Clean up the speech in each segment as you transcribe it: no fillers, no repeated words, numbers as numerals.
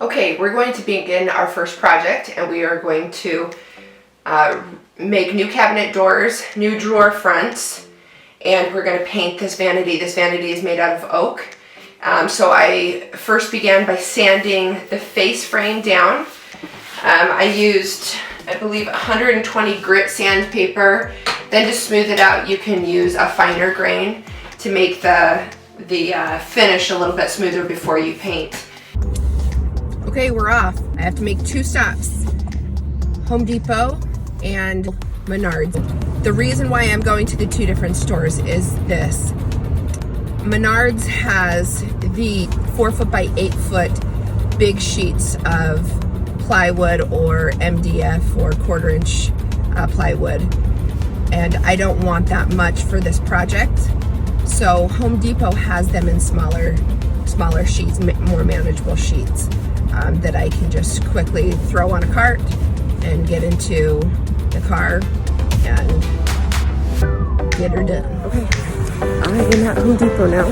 Okay, we're going to begin our first project, and we are going to make new cabinet doors, new drawer fronts, and we're going to paint this vanity. This vanity is made out of oak. So I first began by sanding the face frame down. I used, I believe, 120 grit sandpaper. Then to smooth it out, you can use a finer grain to make the finish a little bit smoother before you paint. Okay, we're off. I have to make 2 stops. Home Depot and Menards. The reason why I'm going to the 2 different stores is this. Menards has the 4 foot by 8 foot big sheets of plywood or MDF or 1/4 inch plywood. And I don't want that much for this project. So Home Depot has them in smaller sheets, more manageable sheets. That I can just quickly throw on a cart and get into the car and get her done. Okay, I am at Home Depot now.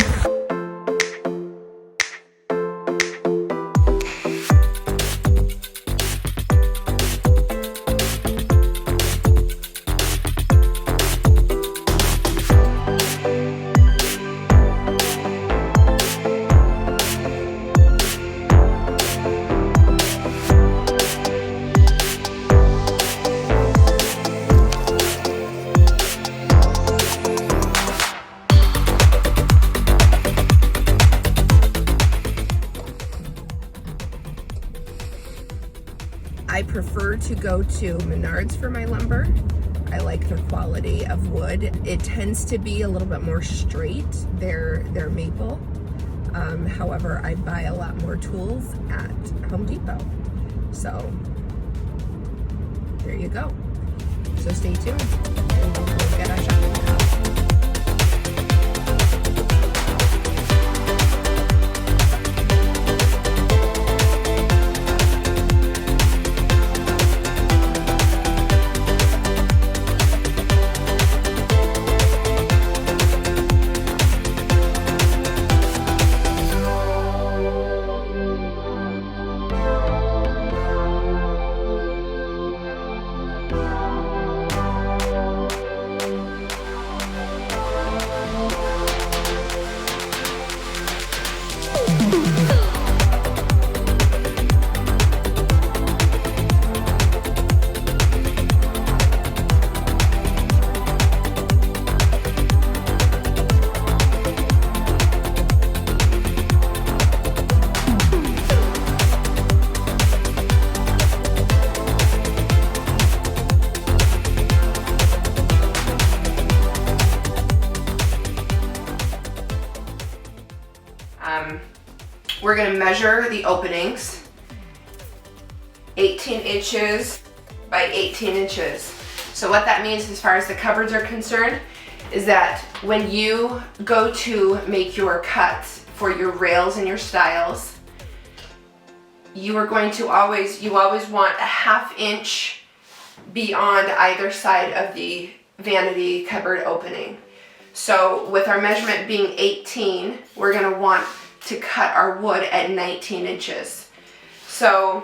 I prefer to go to Menards for my lumber. I like their quality of wood. It tends to be a little bit more straight, their maple. However, I buy a lot more tools at Home Depot. So there you go. So stay tuned and we'll get our shopping done. We're going to measure the openings, 18 inches by 18 inches. So what that means as far as the cupboards are concerned is that when you go to make your cuts for your rails and your stiles, you are going to always want a 1/2 inch beyond either side of the vanity cupboard opening. So with our measurement being 18, we're going to want to cut our wood at 19 inches. So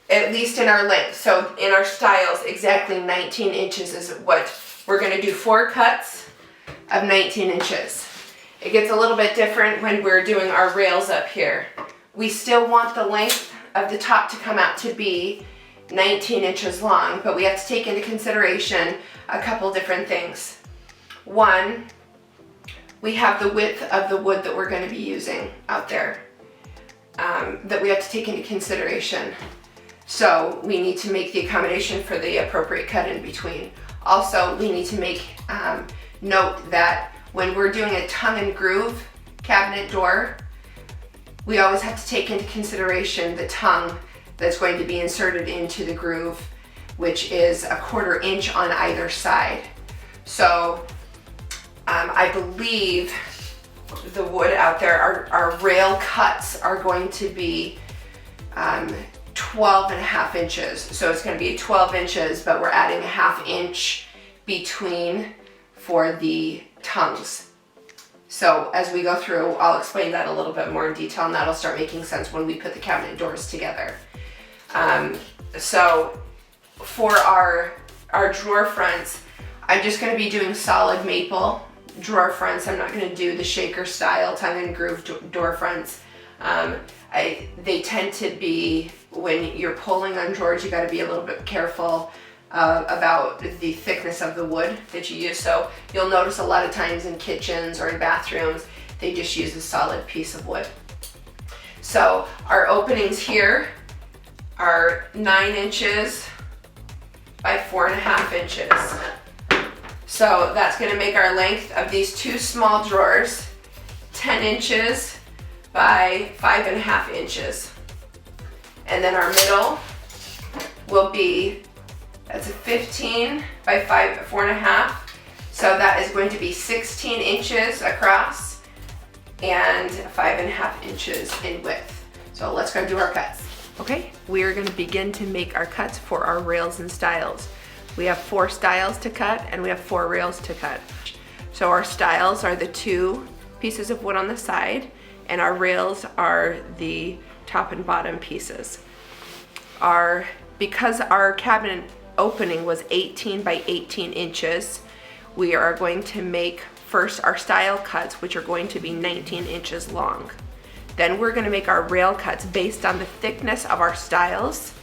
at least in our length, so in our stiles, exactly 19 inches is what we're going to do. 4 cuts of 19 inches. It gets a little bit different when we're doing our rails up here. We still want the length of the top to come out to be 19 inches long, but we have to take into consideration a couple different things. One, we have the width of the wood that we're going to be using out there that we have to take into consideration. So we need to make the accommodation for the appropriate cut in between. Also, we need to make note that when we're doing a tongue and groove cabinet door, we always have to take into consideration the tongue that's going to be inserted into the groove, which is 1/4 inch on either side. So I believe the wood out there, our rail cuts are going to be 12.5 inches. So it's going to be 12 inches, but we're adding a 1/2 inch between for the tongues. So as we go through, I'll explain that a little bit more in detail, and that'll start making sense when we put the cabinet doors together. So for our drawer fronts, I'm just going to be doing solid maple drawer fronts. I'm not going to do the shaker style tongue and groove door fronts. They tend to be, when you're pulling on drawers, you got to be a little bit careful about the thickness of the wood that you use. So you'll notice a lot of times in kitchens or in bathrooms, they just use a solid piece of wood. So our openings here are 9 inches by 4.5 inches. So that's going to make our length of these 2 small drawers 10 inches by 5.5 inches. And then our middle will be, that's a 15 by 4.5. So that is going to be 16 inches across and 5.5 inches in width. So let's go do our cuts. Okay, we are going to begin to make our cuts for our rails and stiles. We have 4 stiles to cut and we have 4 rails to cut. So our stiles are the 2 pieces of wood on the side, and our rails are the top and bottom pieces. Because our cabinet opening was 18 by 18 inches, we are going to make first our stile cuts, which are going to be 19 inches long. Then we're going to make our rail cuts based on the thickness of our stiles.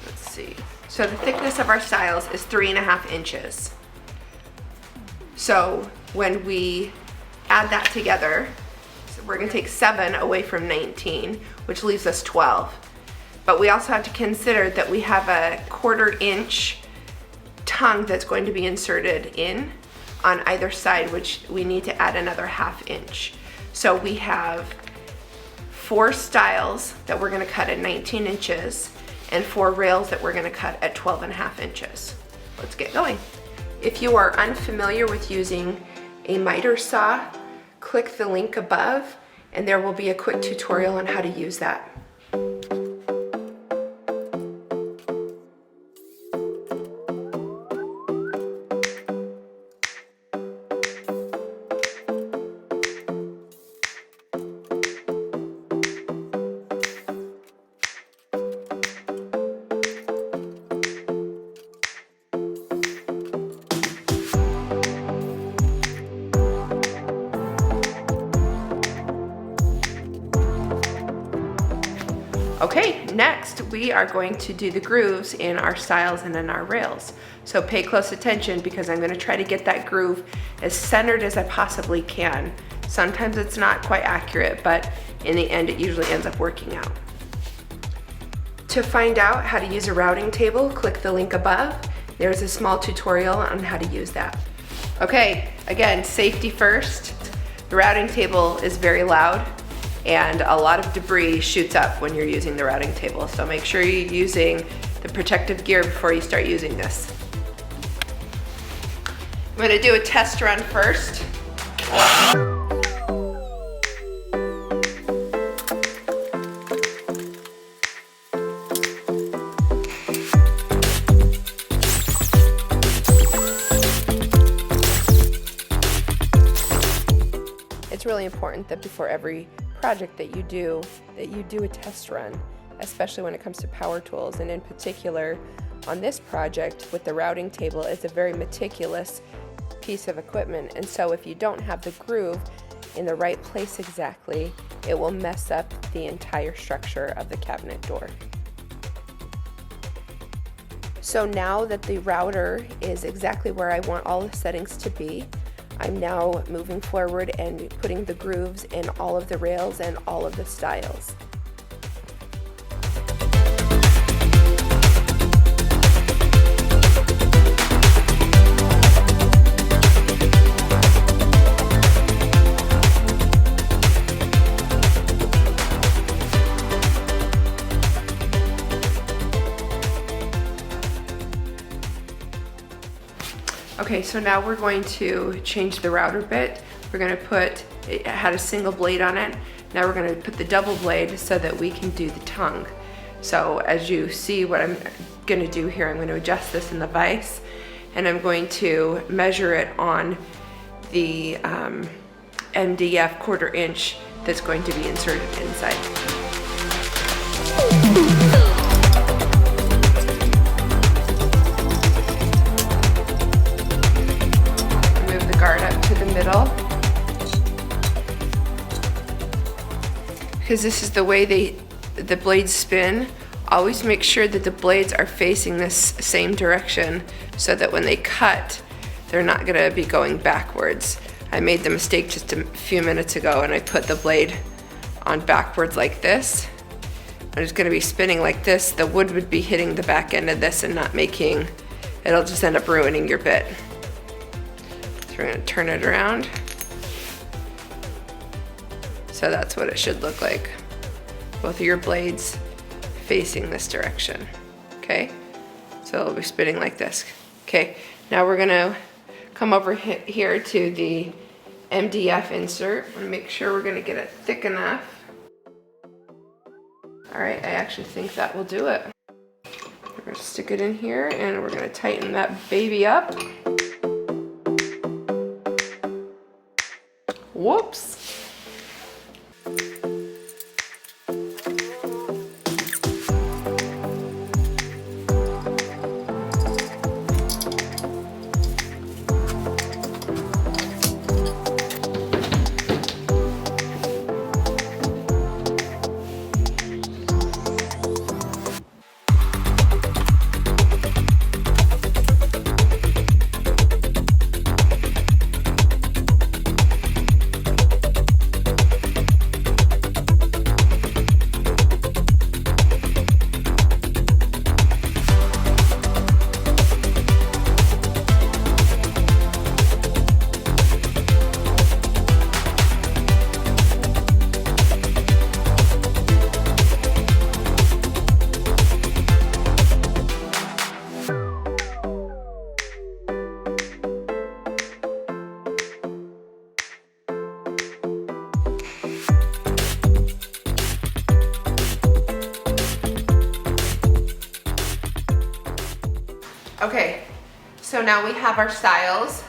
Let's see. So the thickness of our stiles is 3.5 inches. So when we add that together, we're going to take 7 away from 19, which leaves us 12. But we also have to consider that we have a 1/4 inch tongue that's going to be inserted in on either side, which we need to add another 1/2 inch. So we have 4 stiles that we're going to cut at 19 inches and 4 rails that we're going to cut at 12.5 inches. Let's get going. If you are unfamiliar with using a miter saw, click the link above and there will be a quick tutorial on how to use that. Okay, next we are going to do the grooves in our stiles and in our rails. So pay close attention because I'm going to try to get that groove as centered as I possibly can. Sometimes it's not quite accurate, but in the end it usually ends up working out. To find out how to use a routing table, click the link above. There's a small tutorial on how to use that. Okay, again, safety first. The routing table is very loud, and a lot of debris shoots up when you're using the routing table. So make sure you're using the protective gear before you start using this. I'm gonna do a test run first. It's really important that before every project that you do a test run, especially when it comes to power tools, and in particular on this project with the routing table. It's a very meticulous piece of equipment, and so if you don't have the groove in the right place exactly, it will mess up the entire structure of the cabinet door. So now that the router is exactly where I want all the settings to be, I'm now moving forward and putting the grooves in all of the rails and all of the stiles. Okay, so now we're going to change the router bit. We're going to put, it had a single blade on it. Now we're going to put the double blade so that we can do the tongue. So as you see what I'm going to do here, I'm going to adjust this in the vise, and I'm going to measure it on the MDF 1/4 inch that's going to be inserted inside. Move the guard up to the middle. Because this is the way the blades spin, always make sure that the blades are facing this same direction so that when they cut, they're not gonna be going backwards. I made the mistake just a few minutes ago and I put the blade on backwards like this. And it's gonna be spinning like this. The wood would be hitting the back end of this and not making, it'll just end up ruining your bit. So we're gonna turn it around. So that's what it should look like. Both of your blades facing this direction, okay? So it'll be spinning like this. Okay, now we're gonna come over here to the MDF insert and make sure we're gonna get it thick enough. All right, I actually think that will do it. We're gonna stick it in here and we're gonna tighten that baby up. Whoops. Okay, so now we have our styles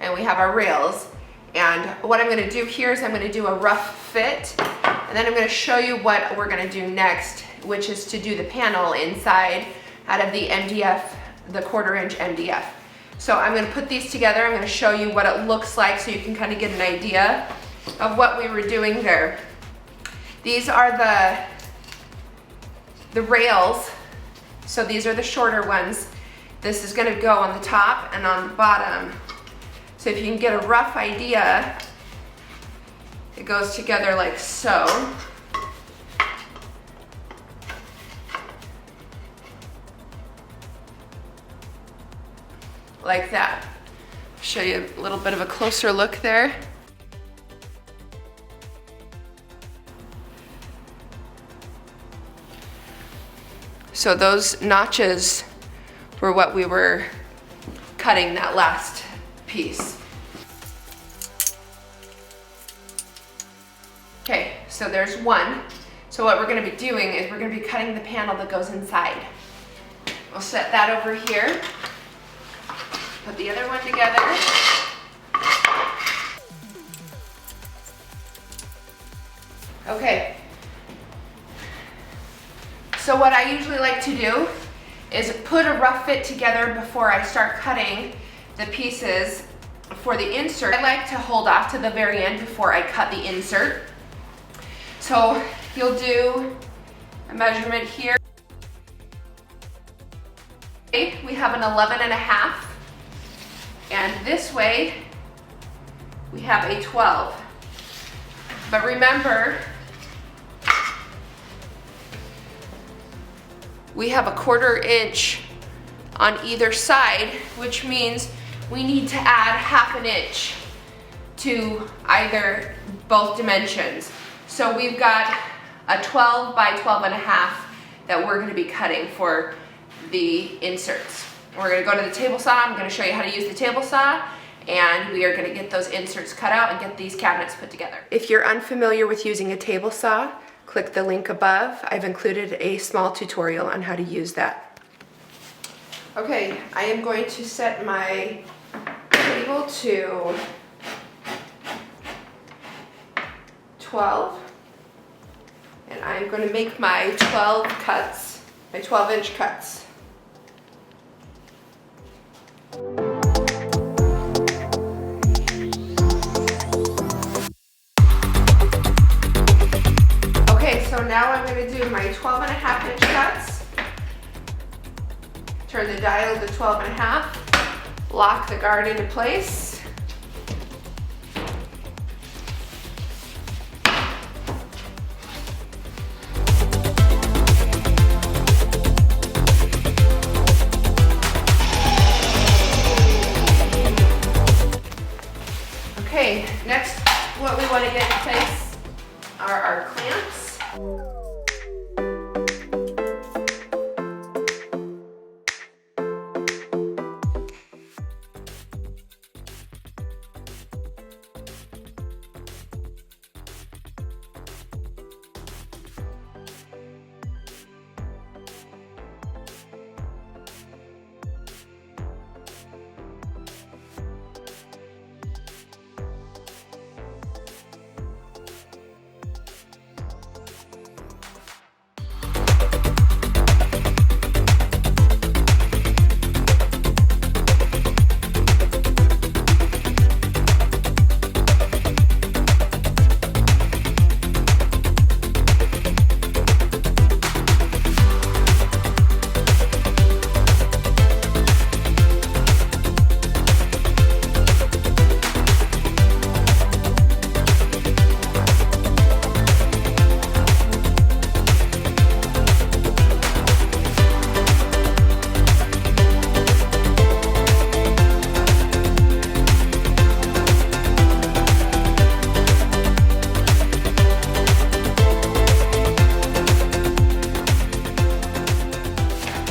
and we have our rails, and what I'm gonna do here is I'm gonna do a rough fit, and then I'm gonna show you what we're gonna do next, which is to do the panel inside out of the MDF, the 1/4 inch MDF. So I'm gonna put these together, I'm gonna show you what it looks like so you can kind of get an idea of what we were doing there. These are the rails, so these are the shorter ones. This is gonna go on the top and on the bottom. So if you can get a rough idea, it goes together like so. Like that. Show you a little bit of a closer look there. So those notches were what we were cutting that last piece. Okay, so there's one. So what we're gonna be doing is we're gonna be cutting the panel that goes inside. We'll set that over here. Put the other one together. Okay. So what I usually like to do is put a rough fit together before I start cutting the pieces for the insert. I like to hold off to the very end before I cut the insert. So you'll do a measurement here. We have an 11.5, and this way we have a 12. But remember, we have a 1/4 inch on either side, which means we need to add 1/2 inch to either both dimensions. So we've got a 12 by 12.5 that we're gonna be cutting for the inserts. We're gonna go to the table saw. I'm gonna show you how to use the table saw, and we are gonna get those inserts cut out and get these cabinets put together. If you're unfamiliar with using a table saw, click the link above. I've included a small tutorial on how to use that. Okay, I am going to set my table to 12, and I'm going to make my 12 cuts, my 12-inch cuts. Okay, so now I'm going to do my 12.5-inch cuts. Turn the dial to 12.5, lock the guard into place. Okay, next what we want to get in place are our clamps.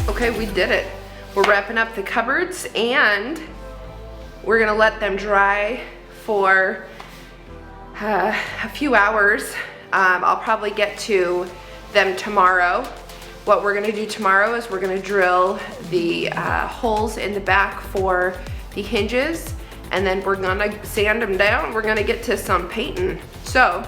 Okay, we did it. We're wrapping up the cupboards and we're gonna let them dry for a few hours. I'll probably get to them tomorrow. What we're gonna do tomorrow is we're gonna drill the holes in the back for the hinges, and then we're gonna sand them down. We're gonna get to some painting. So,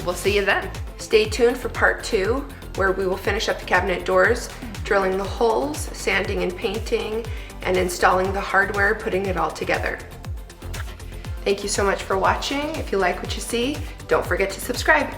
we'll see you then. Stay tuned for part 2, where we will finish up the cabinet doors, drilling the holes, sanding and painting, and installing the hardware, putting it all together. Thank you so much for watching. If you like what you see, don't forget to subscribe.